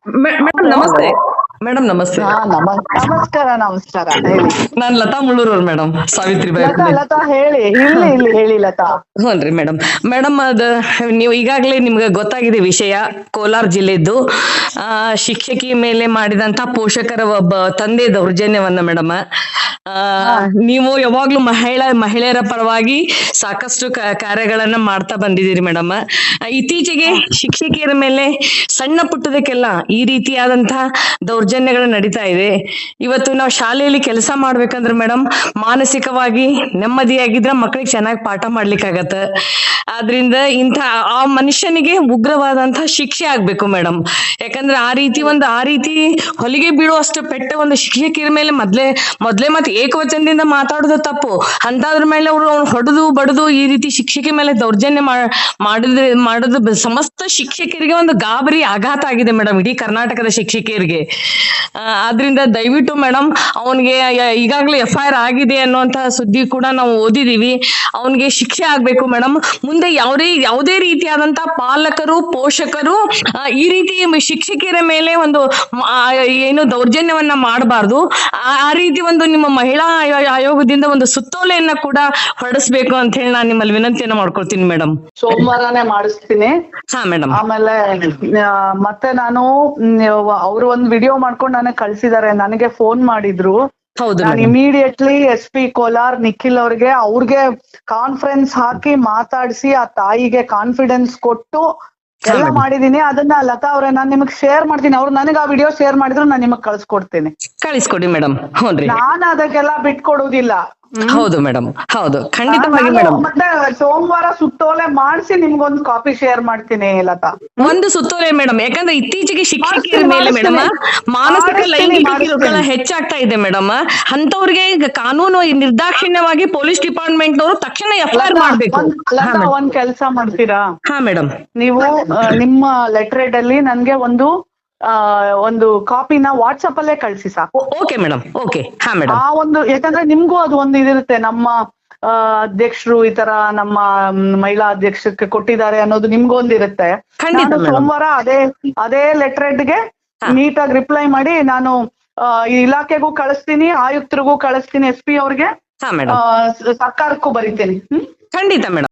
Madam ನಮಸ್ತೆ. Madam ನಮಸ್ತೆ. ನಮಸ್ಕಾರ ಹೇಳಿ. ನಾನ್ ಲತಾ ಮುಳ್ಳೂರವ್ರು ಮೇಡಮ್, ಸಾವಿತ್ರಿಬಾಯಿ ಲತಾ ಫುಲೆ. ಲತಾ ಹೇಳಿ, ಇಲ್ಲಿ ಹೇಳಿ ಲತಾ. ಹ್ಞೂನ್ರಿ ಮೇಡಮ್. ಮೇಡಮ್ ಅದ ನೀವು ಈಗಾಗಲೇ ನಿಮ್ಗೆ ಗೊತ್ತಾಗಿದೆ ವಿಷಯ, ಕೋಲಾರ ಜಿಲ್ಲೆದ್ದು ಶಿಕ್ಷಕಿ ಮೇಲೆ ಮಾಡಿದಂತ ಪೋಷಕರ ಒಬ್ಬ ತಂದೆ ದೌರ್ಜನ್ಯವನ್ನ ಮೇಡಮ್. ನೀವು ಯಾವಾಗ್ಲೂ ಮಹಿಳೆಯರ ಪರವಾಗಿ ಸಾಕಷ್ಟು ಕಾರ್ಯಗಳನ್ನ ಮಾಡ್ತಾ ಬಂದಿದ್ದೀರಿ ಮೇಡಮ್. ಇತ್ತೀಚೆಗೆ ಶಿಕ್ಷಕಿಯರ ಮೇಲೆ ಸಣ್ಣ ಪುಟ್ಟದಕ್ಕೆಲ್ಲ ಈ ರೀತಿಯಾದಂತಹ ದೌರ್ಜನ್ಯಗಳು ನಡೀತಾ ಇದೆ. ಇವತ್ತು ನಾವು ಶಾಲೆಯಲ್ಲಿ ಕೆಲಸ ಮಾಡ್ಬೇಕಂದ್ರೆ ಮೇಡಮ್, ಮಾನಸಿಕವಾಗಿ ನೆಮ್ಮದಿಯಾಗಿದ್ರೆ ಮಕ್ಕಳಿಗೆ ಚೆನ್ನಾಗಿ ಪಾಠ ಮಾಡ್ಲಿಕ್ಕಾಗತ್ತೆ. ಆದ್ರಿಂದ ಆ ಮನುಷ್ಯನಿಗೆ ಉಗ್ರವಾದಂತಹ ಶಿಕ್ಷೆ ಆಗ್ಬೇಕು ಮೇಡಮ್. ಯಾಕಂದ್ರೆ ಆ ರೀತಿ ಹೊಲಿಗೆ ಬೀಳುವಷ್ಟು ಪೆಟ್ಟ ಒಂದು ಶಿಕ್ಷಕಿಯರ ಮೇಲೆ ಮೊದ್ಲೇ ಮತ್ತೆ ಏಕವಚನದಿಂದ ಮಾತಾಡೋದು ತಪ್ಪು. ಅಂತದ್ರ ಮೇಲೆ ಅವ್ರು ಹೊಡೆದು ಬಡದು ಈ ರೀತಿ ಶಿಕ್ಷಕಿ ಮೇಲೆ ದೌರ್ಜನ್ಯ ಮಾಡೋದು ಸಮಸ್ತ ಶಿಕ್ಷಕರಿಗೆ ಒಂದು ಗಾಬರಿ ಆಘಾತ ಆಗಿದೆ ಮೇಡಮ್, ಇಡೀ ಕರ್ನಾಟಕದ ಶಿಕ್ಷಕಿಯರಿಗೆ. ಆದ್ರಿಂದ ದಯವಿಟ್ಟು ಮೇಡಮ್, ಅವನಿಗೆ ಈಗಾಗಲೇ FIR ಆಗಿದೆ ಅನ್ನುವಂತಹ ಸುದ್ದಿ ಕೂಡ ನಾವು ಓದಿದೀವಿ. ಅವನಿಗೆ ಶಿಕ್ಷೆ ಆಗ್ಬೇಕು ಮೇಡಮ್. ಮುಂದೆ ಯಾವುದೇ ರೀತಿಯಾದಂತಹ ಪಾಲಕರು, ಪೋಷಕರು ಈ ರೀತಿ ಶಿಕ್ಷಕಿಯರ ಮೇಲೆ ಒಂದು ಏನು ದೌರ್ಜನ್ಯವನ್ನ ಮಾಡಬಾರ್ದು. ಆ ರೀತಿ ಒಂದು ನಿಮ್ಮ ಮಹಿಳಾ ಆಯೋಗದಿಂದ ಒಂದು ಸುತ್ತೋಲೆಯನ್ನ ಕೂಡ ಹೊರಡಿಸ್ಬೇಕು ಅಂತ ಹೇಳಿ ನಾನು ನಿಮ್ಮಲ್ಲಿ ವಿನಂತಿಯನ್ನ ಮಾಡ್ಕೊಳ್ತೀನಿ ಮೇಡಮ್. ಸೋಮವಾರನೇ ಮಾಡಿಸ್ತೀನಿ. ಹಾ ಮೇಡಮ್. ಆಮೇಲೆ ಮತ್ತೆ ನಾನು ಅವ್ರು ಒಂದ್ ವಿಡಿಯೋ ಮಾಡ್ಕೊಂಡು ನನಗೆ ಕಳ್ಸಿದಾರೆ, ನನಗೆ ಫೋನ್ ಮಾಡಿದ್ರು. ಹೌದು ನಾನು ಇಮಿಡಿಯೇಟ್ಲಿ SP ಕೋಲಾರ್ ನಿಖಿಲ್ ಅವ್ರಿಗೆ ಕಾನ್ಫರೆನ್ಸ್ ಹಾಕಿ ಮಾತಾಡಿಸಿ ಆ ತಾಯಿಗೆ ಕಾನ್ಫಿಡೆನ್ಸ್ ಕೊಟ್ಟು ಎಲ್ಲ ಮಾಡಿದೀನಿ. ಅದನ್ನ ಲತಾ ಅವ್ರೆ ನಾನ್ ನಿಮಗ್ ಶೇರ್ ಮಾಡ್ತೀನಿ. ಅವ್ರು ನನಗೆ ಆ ವಿಡಿಯೋ ಶೇರ್ ಮಾಡಿದ್ರು ನಾನು ನಿಮಗ್ ಕಳ್ಸ್ಕೊಡ್ತೀನಿ. ಕಳಿಸ್ಕೊಡಿ ಮೇಡಮ್. ಹ್ಞೂನ್ರಿ. ನಾನು ಅದಕ್ಕೆಲ್ಲ ಬಿಟ್ಕೊಡುದಿಲ್ಲ. ಹೌದು ಮೇಡಮ್, ಹೌದು ಖಂಡಿತವಾಗಿ ಮೇಡಮ್. ಮತ್ತೆ ಸೋಮವಾರ ಸುತ್ತೋಲೆ ಮಾಡಿಸಿ ನಿಮ್ಗೊಂದು ಕಾಪಿ ಶೇರ್ ಮಾಡ್ತೀನಿ ಲತಾ. ಒಂದು ಸುತ್ತೋಲೆ ಮೇಡಮ್, ಯಾಕಂದ್ರೆ ಇತ್ತೀಚೆಗೆ ಶಿಕ್ಷಕಿಯರ ಮೇಲೆ ಮೇಡಮ್ ಮಾನಸಿಕ ಲೈಂಗಿಕ ಕಿರುಕುಳ ಹೆಚ್ಚಾಗ್ತಾ ಇದೆ ಮೇಡಮ್. ಅಂತವ್ರಿಗೆ ಕಾನೂನು ನಿರ್ದಾಕ್ಷಿಣ್ಯವಾಗಿ ಪೊಲೀಸ್ ಡಿಪಾರ್ಟ್ಮೆಂಟ್ ನವರು ತಕ್ಷಣ FIR ಮಾಡ್ಬೇಕು. ಒಂದ್ ಕೆಲ್ಸ ಮಾಡ್ತೀರಾ? ಹಾ ಮೇಡಮ್. ನೀವು ನಿಮ್ಮ ಲೆಟರ್ ಹೆಡ್ ಅಲ್ಲಿ ನನ್ಗೆ ಒಂದು ಕಾಪಿನ ವಾಟ್ಸಪ್ ಅಲ್ಲೇ ಕಳ್ಸಿ ಸಾಕು. Okay madam, okay. ಹಾ ಮೇಡಮ್. ಆ ಒಂದು, ಯಾಕಂದ್ರೆ ನಿಮ್ಗೂ ಅದು ಒಂದು ಇದಿರುತ್ತೆ, ನಮ್ಮ ಅಧ್ಯಕ್ಷರು ಈ ತರ ನಮ್ಮ ಮಹಿಳಾ ಅಧ್ಯಕ್ಷಕ್ಕೆ ಕೊಟ್ಟಿದ್ದಾರೆ ಅನ್ನೋದು ನಿಮ್ಗೂ ಒಂದಿರುತ್ತೆ. ನಾನು ಸೋಮವಾರ ಅದೇ ಲೆಟರ್ ಹೆಡ್ಗೆ ನೀಟಾಗಿ ರಿಪ್ಲೈ ಮಾಡಿ ನಾನು ಇಲಾಖೆಗೂ ಕಳಿಸ್ತೀನಿ, ಆಯುಕ್ತರಿಗೂ ಕಳಿಸ್ತೀನಿ, SP ಅವ್ರಿಗೆ, ಸರ್ಕಾರಕ್ಕೂ ಬರೀತೀನಿ. ಖಂಡಿತ ಮೇಡಮ್.